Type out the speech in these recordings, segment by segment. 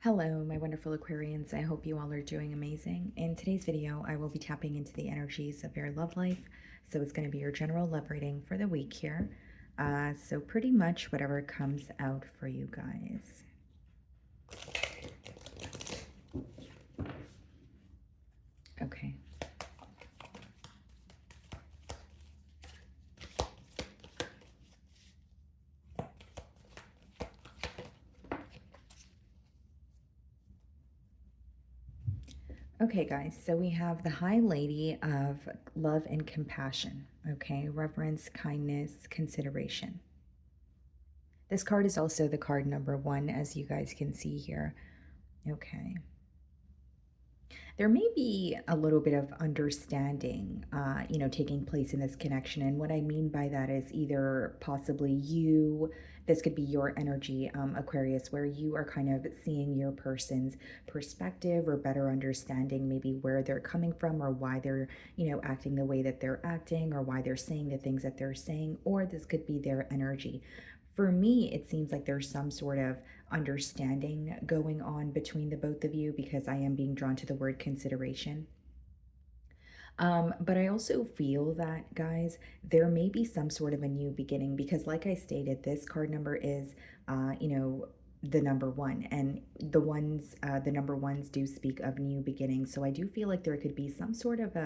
Hello, my wonderful Aquarians. I hope you all are doing amazing. In today's video, I will be tapping into the energies of your love life. So it's going to be your general love reading for the week here. So pretty much whatever comes out for you guys. Okay. Okay, guys, so we have the High Lady of Love and Compassion. Okay, reverence, kindness, consideration. This card is also the card number 1, as you guys can see here. Okay. There may be a little bit of understanding, taking place in this connection. And what I mean by that is either possibly this could be your energy, Aquarius, where you are kind of seeing your person's perspective or better understanding maybe where they're coming from or why they're, acting the way that they're acting or why they're saying the things that they're saying, or this could be their energy. For me, it seems like there's some sort of understanding going on between the both of you because I am being drawn to the word consideration. But I also feel that, guys, there may be some sort of a new beginning because, like I stated, this card number is, the number 1, and the number ones do speak of new beginnings. So I do feel like there could be some sort of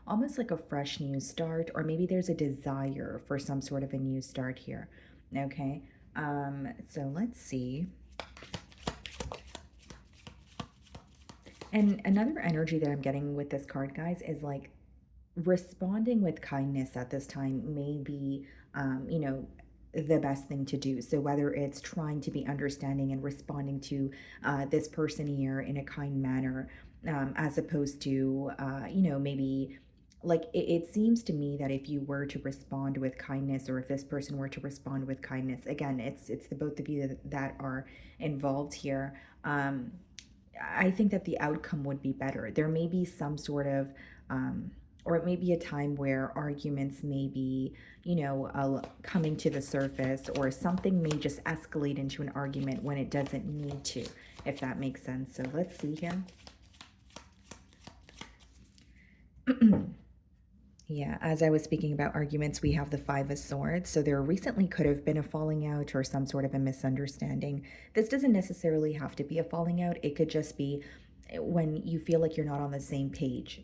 almost like a fresh new start, or maybe there's a desire for some sort of a new start here. Okay. So let's see. And another energy that I'm getting with this card, guys, is like responding with kindness at this time may be, the best thing to do. So whether it's trying to be understanding and responding to this person here in a kind manner, as opposed to, maybe like it seems to me that if you were to respond with kindness, or if this person were to respond with kindness, again, it's the both of you that are involved here. I think that the outcome would be better. There may be some sort of, or it may be a time where arguments may be, coming to the surface, or something may just escalate into an argument when it doesn't need to, if that makes sense. So let's see here. Yeah, as I was speaking about arguments, we have the Five of Swords. So there recently could have been a falling out or some sort of a misunderstanding. This doesn't necessarily have to be a falling out. It could just be when you feel like you're not on the same page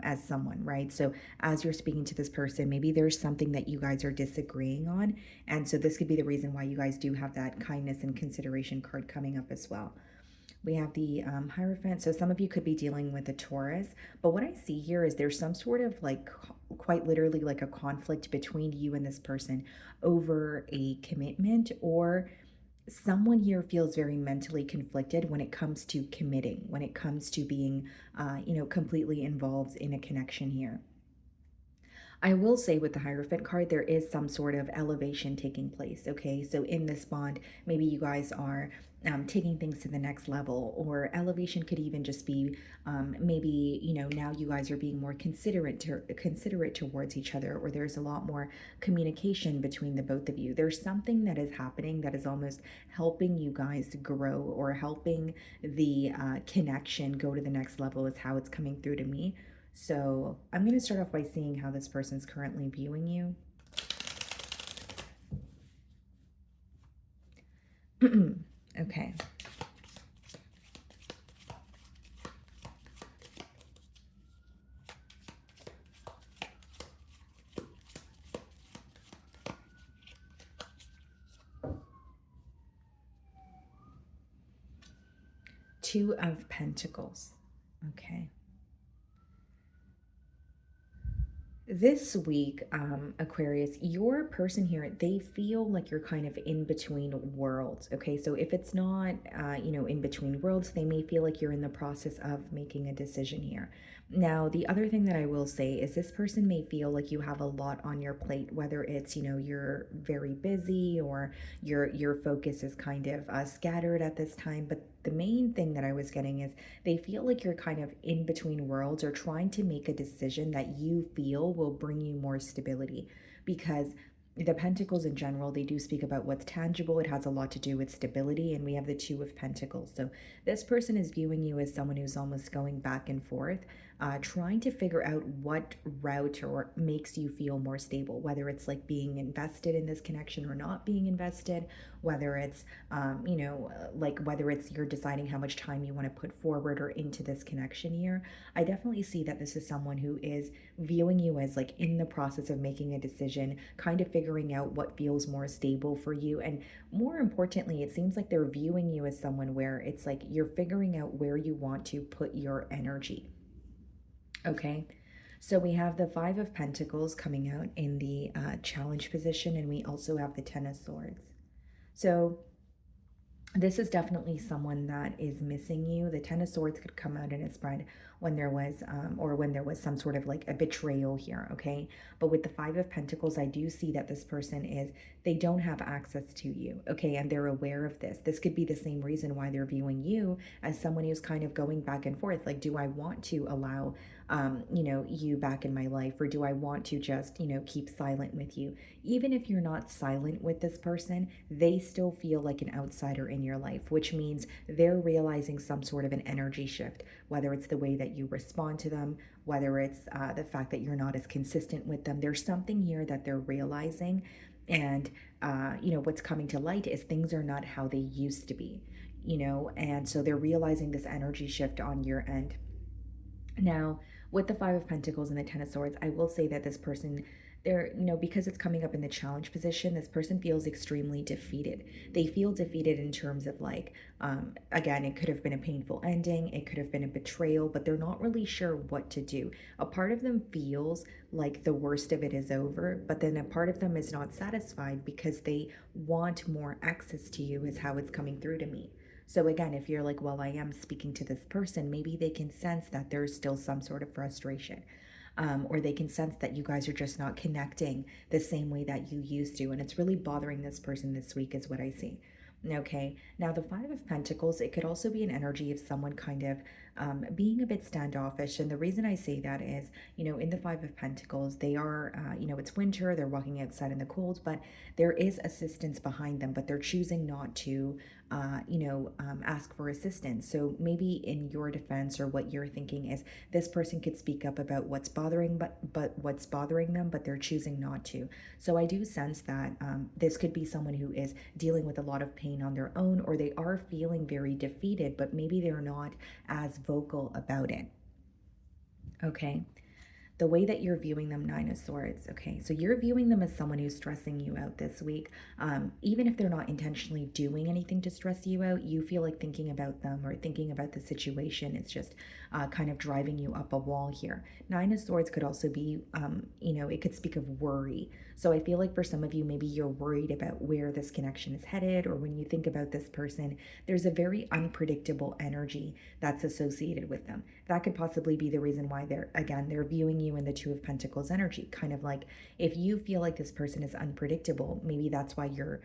as someone, right? So as you're speaking to this person, maybe there's something that you guys are disagreeing on. And so this could be the reason why you guys do have that kindness and consideration card coming up as well. We have the Hierophant. So some of you could be dealing with a Taurus. But what I see here is there's some sort of like quite literally like a conflict between you and this person over a commitment, or someone here feels very mentally conflicted when it comes to committing, when it comes to being, completely involved in a connection here. I will say with the Hierophant card, there is some sort of elevation taking place. Okay, so in this bond, maybe you guys are taking things to the next level, or elevation could even just be maybe, now you guys are being more considerate towards each other, or there's a lot more communication between the both of you. There's something that is happening that is almost helping you guys grow, or helping the connection go to the next level, is how it's coming through to me. So I'm going to start off by seeing how this person's currently viewing you. Okay. Two of Pentacles. Okay. This week, Aquarius, your person here, they feel like you're kind of in between worlds. Okay, so if it's not, in between worlds, they may feel like you're in the process of making a decision here. Now, the other thing that I will say is this person may feel like you have a lot on your plate, whether it's, you're very busy, or your focus is kind of scattered at this time. But the main thing that I was getting is they feel like you're kind of in between worlds, or trying to make a decision that you feel will bring you more stability. Because The Pentacles in general, they do speak about what's tangible. It has a lot to do with stability, and we have the Two of Pentacles. So this person is viewing you as someone who's almost going back and forth, trying to figure out what route or makes you feel more stable, whether it's like being invested in this connection or not being invested, whether it's, like whether it's you're deciding how much time you want to put forward or into this connection here. I definitely see that this is someone who is viewing you as like in the process of making a decision, kind of figuring out what feels more stable for you. And more importantly, it seems like they're viewing you as someone where it's like you're figuring out where you want to put your energy. Okay. So we have the Five of Pentacles coming out in the challenge position, and we also have the Ten of Swords. So this is definitely someone that is missing you. The Ten of Swords could come out in a spread when there was, or when there was some sort of like a betrayal here, okay? But with the Five of Pentacles, I do see that this person is, they don't have access to you, okay? And they're aware of this. This could be the same reason why they're viewing you as someone who's kind of going back and forth. Like, do I want to allow, you back in my life, or do I want to just, keep silent with you? Even if you're not silent with this person, they still feel like an outsider in your life, which means they're realizing some sort of an energy shift, whether it's the way that you respond to them, whether it's the fact that you're not as consistent with them. There's something here that they're realizing. And, what's coming to light is things are not how they used to be, and so they're realizing this energy shift on your end. Now, with the Five of Pentacles and the Ten of Swords, I will say that this person, they're, because it's coming up in the challenge position, this person feels extremely defeated. They feel defeated in terms of like, again, it could have been a painful ending, it could have been a betrayal, but they're not really sure what to do. A part of them feels like the worst of it is over, but then a part of them is not satisfied because they want more access to you, is how it's coming through to me. So again, if you're like, well, I am speaking to this person, maybe they can sense that there's still some sort of frustration. Or they can sense that you guys are just not connecting the same way that you used to. And it's really bothering this person this week, is what I see. Okay, now the Five of Pentacles, it could also be an energy of someone kind of being a bit standoffish. And the reason I say that is, in the Five of Pentacles, they are, it's winter, they're walking outside in the cold, but there is assistance behind them, but they're choosing not to, ask for assistance. So maybe in your defense, or what you're thinking is, this person could speak up about what's bothering, but what's bothering them, but they're choosing not to. So I do sense that this could be someone who is dealing with a lot of pain on their own, or they are feeling very defeated, but maybe they're not as vocal about it. Okay. The way that you're viewing them, Nine of Swords. Okay, so you're viewing them as someone who's stressing you out this week. Even if they're not intentionally doing anything to stress you out, you feel like thinking about them or thinking about the situation is just kind of driving you up a wall here. Nine of Swords could also be, it could speak of worry. So I feel like for some of you, maybe you're worried about where this connection is headed, or when you think about this person, there's a very unpredictable energy that's associated with them. That could possibly be the reason why they're viewing you in the Two of Pentacles energy. Kind of like, if you feel like this person is unpredictable, maybe that's why you're,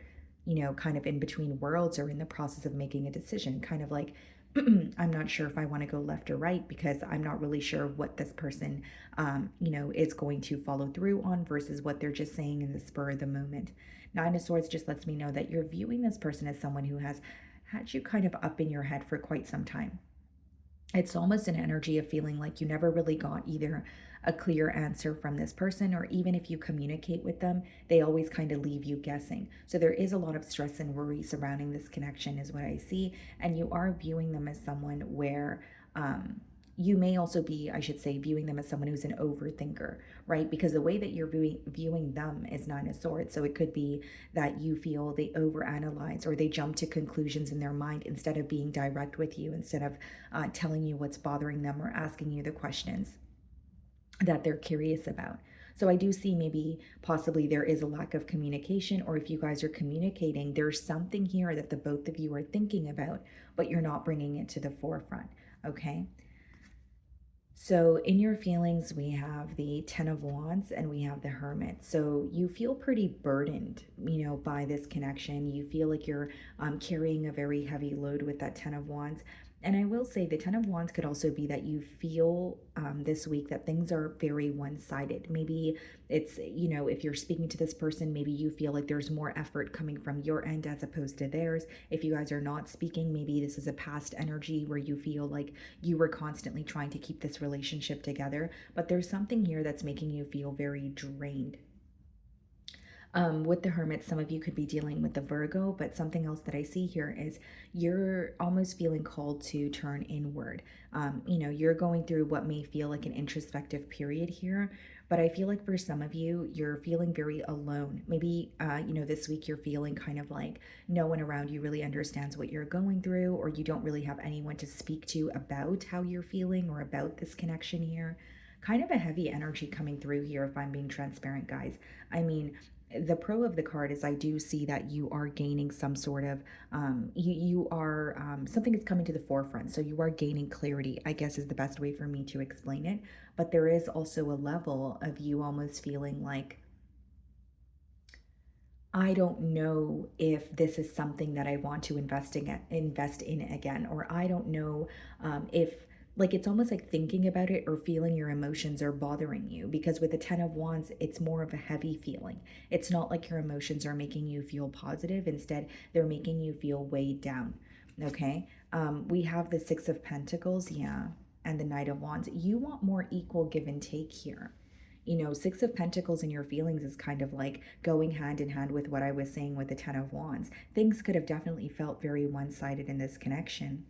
kind of in between worlds, or in the process of making a decision. Kind of like, I'm not sure if I want to go left or right, because I'm not really sure what this person, is going to follow through on, versus what they're just saying in the spur of the moment. Nine of Swords just lets me know that you're viewing this person as someone who has had you kind of up in your head for quite some time. It's almost an energy of feeling like you never really got either a clear answer from this person, or even if you communicate with them, they always kind of leave you guessing. So there is a lot of stress and worry surrounding this connection, is what I see. And you are viewing them as someone where, you may also be, I should say, viewing them as someone who's an overthinker, right? Because the way that you're viewing them is Nine of Swords. So it could be that you feel they overanalyze, or they jump to conclusions in their mind instead of being direct with you, instead of telling you what's bothering them, or asking you the questions that they're curious about. So I do see maybe possibly there is a lack of communication, or if you guys are communicating, there's something here that the both of you are thinking about, but you're not bringing it to the forefront, okay? So in your feelings, we have the Ten of Wands and we have the Hermit. So you feel pretty burdened, by this connection. You feel like you're carrying a very heavy load with that Ten of Wands. And I will say the Ten of Wands could also be that you feel this week that things are very one sided. Maybe it's, if you're speaking to this person, maybe you feel like there's more effort coming from your end as opposed to theirs. If you guys are not speaking, maybe this is a past energy where you feel like you were constantly trying to keep this relationship together. But there's something here that's making you feel very drained. With the Hermit, some of you could be dealing with the Virgo, but something else that I see here is you're almost feeling called to turn inward. You're going through what may feel like an introspective period here, but I feel like for some of you, you're feeling very alone. Maybe, this week you're feeling kind of like no one around you really understands what you're going through, or you don't really have anyone to speak to about how you're feeling or about this connection here. Kind of a heavy energy coming through here, if I'm being transparent, guys. I mean, the pro of the card is I do see that you are gaining some sort of you are something is coming to the forefront, so you are gaining clarity, I guess, is the best way for me to explain it. But there is also a level of you almost feeling like, I don't know if this is something that I want to invest in again, or I don't know if, like, it's almost like thinking about it or feeling your emotions are bothering you, because with the 10 of Wands, it's more of a heavy feeling. It's not like your emotions are making you feel positive. Instead, they're making you feel weighed down. Okay. We have the 6 of Pentacles, yeah, and the Knight of Wands. You want more equal give and take here. 6 of Pentacles in your feelings is kind of like going hand in hand with what I was saying with the 10 of Wands. Things could have definitely felt very one-sided in this connection,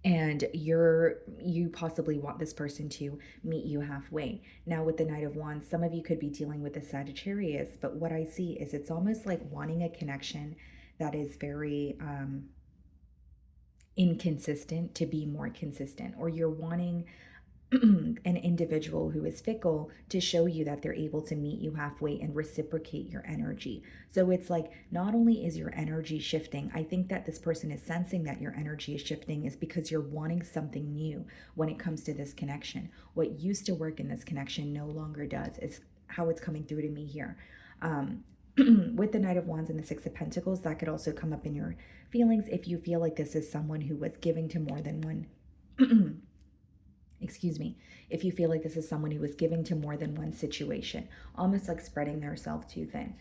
and you possibly want this person to meet you halfway. Now with the Knight of Wands, some of you could be dealing with a Sagittarius, but what I see is it's almost like wanting a connection that is very inconsistent to be more consistent, or you're wanting an individual who is fickle to show you that they're able to meet you halfway and reciprocate your energy. So it's like, not only is your energy shifting, I think that this person is sensing that your energy is shifting is because you're wanting something new when it comes to this connection. What used to work in this connection no longer does, is how it's coming through to me here. With the Knight of Wands and the 6 of Pentacles, that could also come up in your feelings if you feel like this is someone who was giving to more than one. Excuse me, if you feel like this is someone who is giving to more than one situation, almost like spreading their self too thin.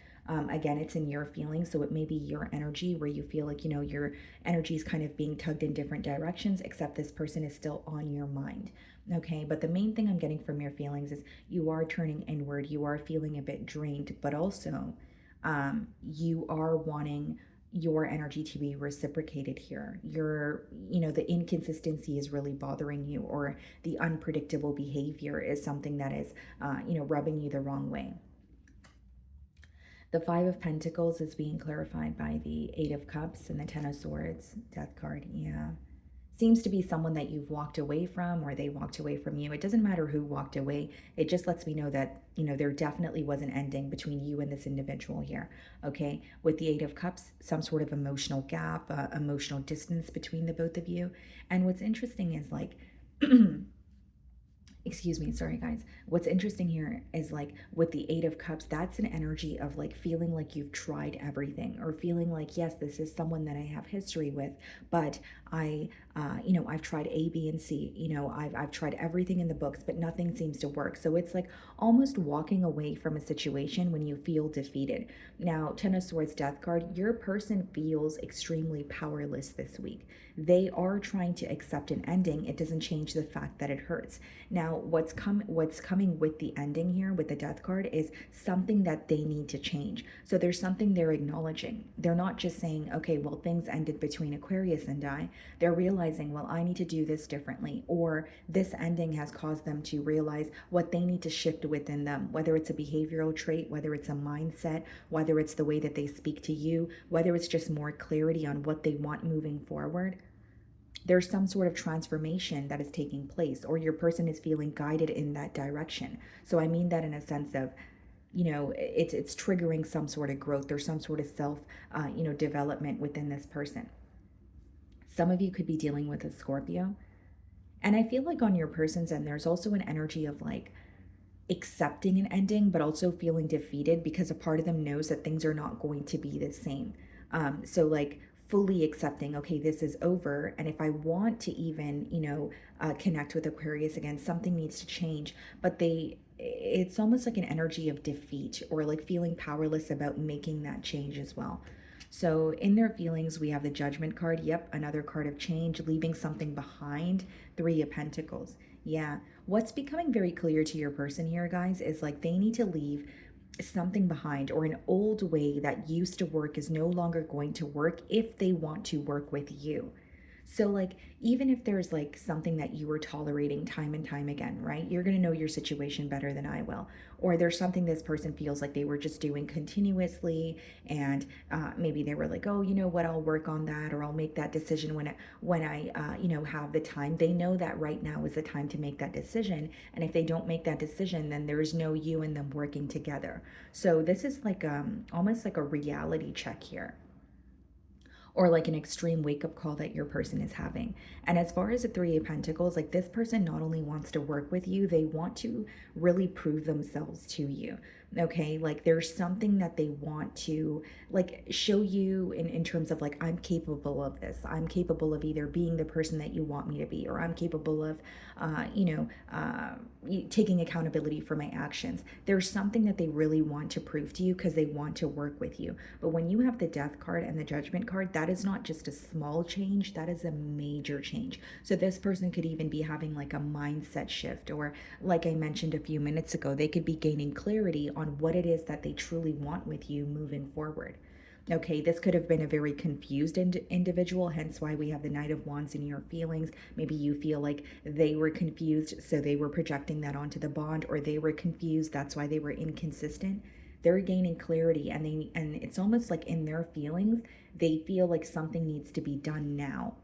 Again, it's in your feelings, so it may be your energy where you feel like, your energy is kind of being tugged in different directions, except this person is still on your mind. Okay, but the main thing I'm getting from your feelings is you are turning inward, you are feeling a bit drained, but also you are wanting your energy to be reciprocated here. The inconsistency is really bothering you, or the unpredictable behavior is something that is, rubbing you the wrong way. The 5 of Pentacles is being clarified by the 8 of Cups and the 10 of Swords, Death card. Yeah. Seems to be someone that you've walked away from, or they walked away from you. It doesn't matter who walked away. It just lets me know that, there definitely was an ending between you and this individual here. Okay. With the 8 of Cups, some sort of emotional gap, emotional distance between the both of you. And what's interesting is like, excuse me, sorry guys. What's interesting here is like with the 8 of Cups, that's an energy of like feeling like you've tried everything, or feeling like, yes, this is someone that I have history with, but I've tried A, B, and C. I've tried everything in the books, but nothing seems to work. So it's like almost walking away from a situation when you feel defeated. Now, 10 of Swords, Death card, your person feels extremely powerless this week. They are trying to accept an ending. It doesn't change the fact that it hurts. Now, what's coming with the ending here with the Death card is something that they need to change. So there's something they're acknowledging. They're not just saying, okay, well, things ended between Aquarius and I. They're realizing, well, I need to do this differently, or this ending has caused them to realize what they need to shift within them, whether it's a behavioral trait, whether it's a mindset, whether it's the way that they speak to you, whether it's just more clarity on what they want moving forward. There's some sort of transformation that is taking place, or your person is feeling guided in that direction. So I mean that in a sense of, it's triggering some sort of growth or some sort of self, development within this person. Some of you could be dealing with a Scorpio. And I feel like on your person's end, there's also an energy of like accepting an ending, but also feeling defeated because a part of them knows that things are not going to be the same. So like fully accepting, okay, this is over. And if I want to even, connect with Aquarius again, something needs to change. But it's almost like an energy of defeat or like feeling powerless about making that change as well. So in their feelings, we have the Judgment card. Yep, another card of change, leaving something behind. Three of Pentacles. Yeah. What's becoming very clear to your person here, guys, is like they need to leave something behind, or an old way that used to work is no longer going to work if they want to work with you. So, like, even if there's like something that you were tolerating time and time again, right? You're going to know your situation better than I will. Or there's something this person feels like they were just doing continuously, and maybe they were like, oh, you know what, I'll work on that, or I'll make that decision when I have the time. They know that right now is the time to make that decision. And if they don't make that decision, then there's no you and them working together. So, this is like almost like a reality check here, or like an extreme wake up call that your person is having. And as far as the Three of Pentacles, like this person not only wants to work with you, they want to really prove themselves to you. Okay, like there's something that they want to like show you in terms of like, I'm capable of this. I'm capable of either being the person that you want me to be, or I'm capable of, taking accountability for my actions. There's something that they really want to prove to you because they want to work with you. But when you have the Death card and the Judgment card, that is not just a small change, that is a major change. So this person could even be having like a mindset shift, or like I mentioned a few minutes ago, they could be gaining clarity on what it is that they truly want with you moving forward. Okay, this could have been a very confused individual, hence why we have the Knight of Wands in your feelings. Maybe you feel like they were confused, so they were projecting that onto the bond, or they were confused, that's why they were inconsistent. They're gaining clarity, and it's almost like in their feelings, they feel like something needs to be done now.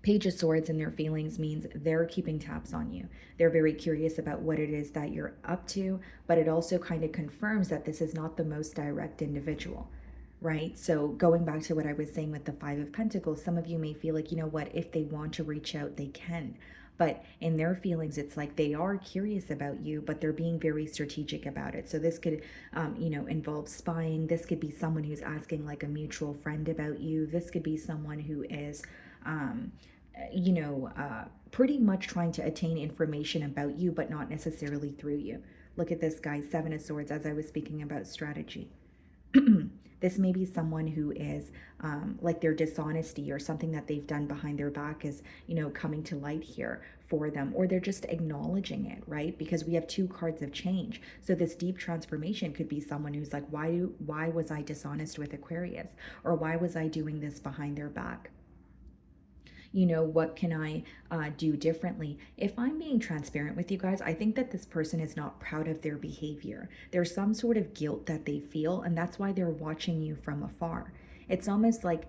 Page of Swords in their feelings means they're keeping tabs on you. They're very curious about what it is that you're up to, but it also kind of confirms that this is not the most direct individual, right? So going back to what I was saying with the Five of Pentacles, some of you may feel like, you know what, if they want to reach out, they can. But in their feelings, it's like they are curious about you, but they're being very strategic about it. So this could, involve spying. This could be someone who's asking like a mutual friend about you. This could be someone who is, um, pretty much trying to attain information about you, but not necessarily through you. Look at this, guy, Seven of Swords, as I was speaking about strategy. This may be someone who is like their dishonesty or something that they've done behind their back is, coming to light here for them, or they're just acknowledging it, right? Because we have two cards of change. So this deep transformation could be someone who's like, why was I dishonest with Aquarius? Or why was I doing this behind their back? What can I do differently? If I'm being transparent with you guys, I think that this person is not proud of their behavior. There's some sort of guilt that they feel, and that's why they're watching you from afar. It's almost like,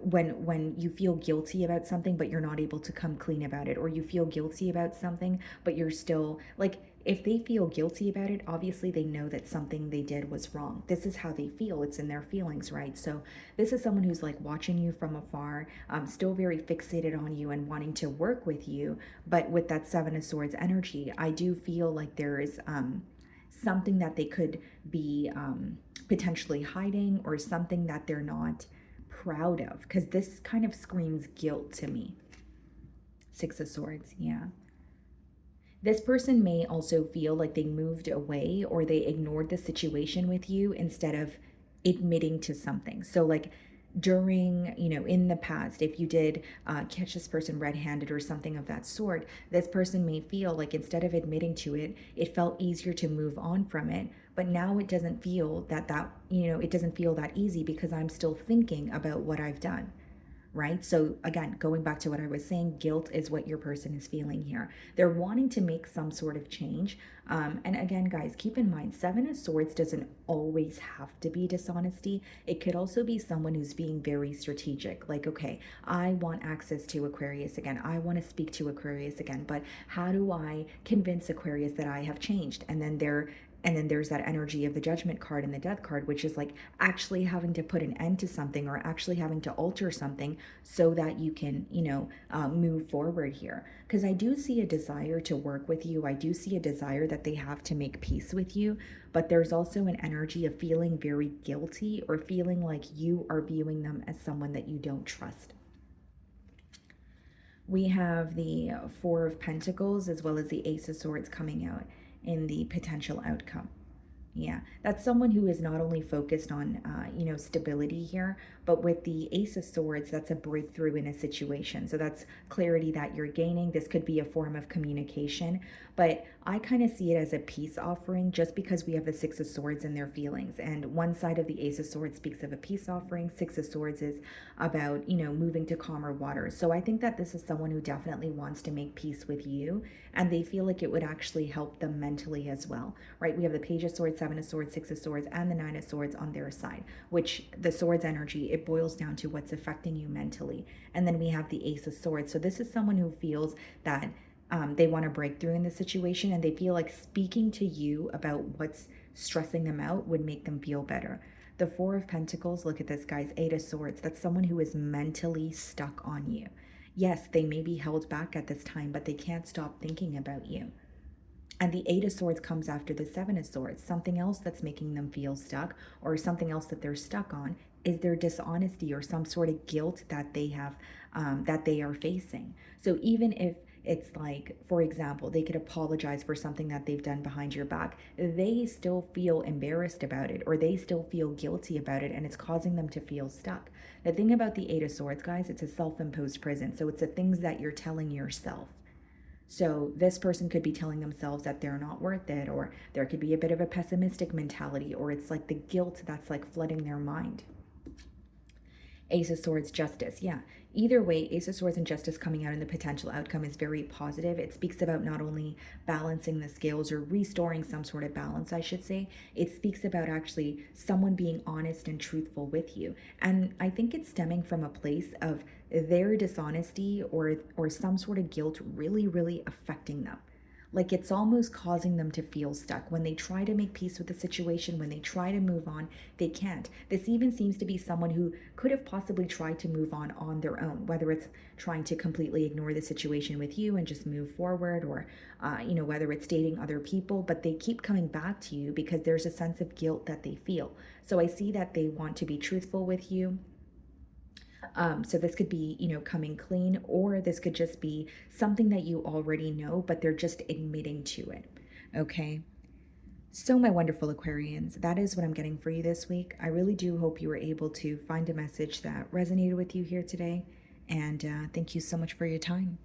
when you feel guilty about something, but you're not able to come clean about it, or you feel guilty about something, but you're still like, if they feel guilty about it, obviously they know that something they did was wrong. This is how they feel. It's in their feelings, right? So this is someone who's like watching you from afar, still very fixated on you and wanting to work with you. But with that Seven of Swords energy, I do feel like there is something that they could be potentially hiding, or something that they're not proud of, because this kind of screams guilt to me. Six of Swords, yeah. This person may also feel like they moved away, or they ignored the situation with you instead of admitting to something. So, like, during, in the past, if you did catch this person red-handed or something of that sort, this person may feel like instead of admitting to it, it felt easier to move on from it. But now it doesn't feel it doesn't feel that easy, because I'm still thinking about what I've done. Right? So again, going back to what I was saying, guilt is what your person is feeling here. They're wanting to make some sort of change. And again, guys, keep in mind, Seven of Swords doesn't always have to be dishonesty. It could also be someone who's being very strategic. Like, okay, I want access to Aquarius again. I want to speak to Aquarius again, but how do I convince Aquarius that I have changed? And then they're And then there's that energy of the Judgment card and the Death card, which is like actually having to put an end to something or actually having to alter something so that you can, move forward here. Because I do see a desire to work with you. I do see a desire that they have to make peace with you. But there's also an energy of feeling very guilty or feeling like you are viewing them as someone that you don't trust. We have the Four of Pentacles as well as the Ace of Swords coming out in the potential outcome. Yeah, that's someone who is not only focused on, stability here, but with the Ace of Swords, that's a breakthrough in a situation. So that's clarity that you're gaining. This could be a form of communication, but I kind of see it as a peace offering just because we have the Six of Swords in their feelings. And one side of the Ace of Swords speaks of a peace offering. Six of Swords is about, moving to calmer waters. So I think that this is someone who definitely wants to make peace with you, and they feel like it would actually help them mentally as well, right? We have the Page of Swords, Seven of Swords, Six of Swords, and the Nine of Swords on their side, which the Swords energy, it boils down to what's affecting you mentally. And then we have the Ace of Swords. So this is someone who feels that they want to break through in the situation, and they feel like speaking to you about what's stressing them out would make them feel better. The Four of Pentacles, look at this, guys. Eight of Swords. That's someone who is mentally stuck on you. Yes, they may be held back at this time, but they can't stop thinking about you. And the Eight of Swords comes after the Seven of Swords. Something else that's making them feel stuck, or something else that they're stuck on, is their dishonesty or some sort of guilt that they have, that they are facing. So even if it's like, for example, they could apologize for something that they've done behind your back, they still feel embarrassed about it, or they still feel guilty about it, and it's causing them to feel stuck. The thing about the Eight of Swords, guys, it's a self-imposed prison. So it's the things that you're telling yourself. So this person could be telling themselves that they're not worth it, or there could be a bit of a pessimistic mentality, or it's like the guilt that's like flooding their mind. Ace of Swords, Justice. Yeah. Either way, Ace of Swords and Justice coming out in the potential outcome is very positive. It speaks about not only balancing the scales or restoring some sort of balance, I should say. It speaks about actually someone being honest and truthful with you. And I think it's stemming from a place of their dishonesty or some sort of guilt really, really affecting them. Like it's almost causing them to feel stuck. When they try to make peace with the situation, when they try to move on, they can't. This even seems to be someone who could have possibly tried to move on their own, whether it's trying to completely ignore the situation with you and just move forward, or, whether it's dating other people, but they keep coming back to you because there's a sense of guilt that they feel. So I see that they want to be truthful with you. So this could be, coming clean, or this could just be something that you already know, but they're just admitting to it. Okay. So, my wonderful Aquarians, that is what I'm getting for you this week. I really do hope you were able to find a message that resonated with you here today. And thank you so much for your time.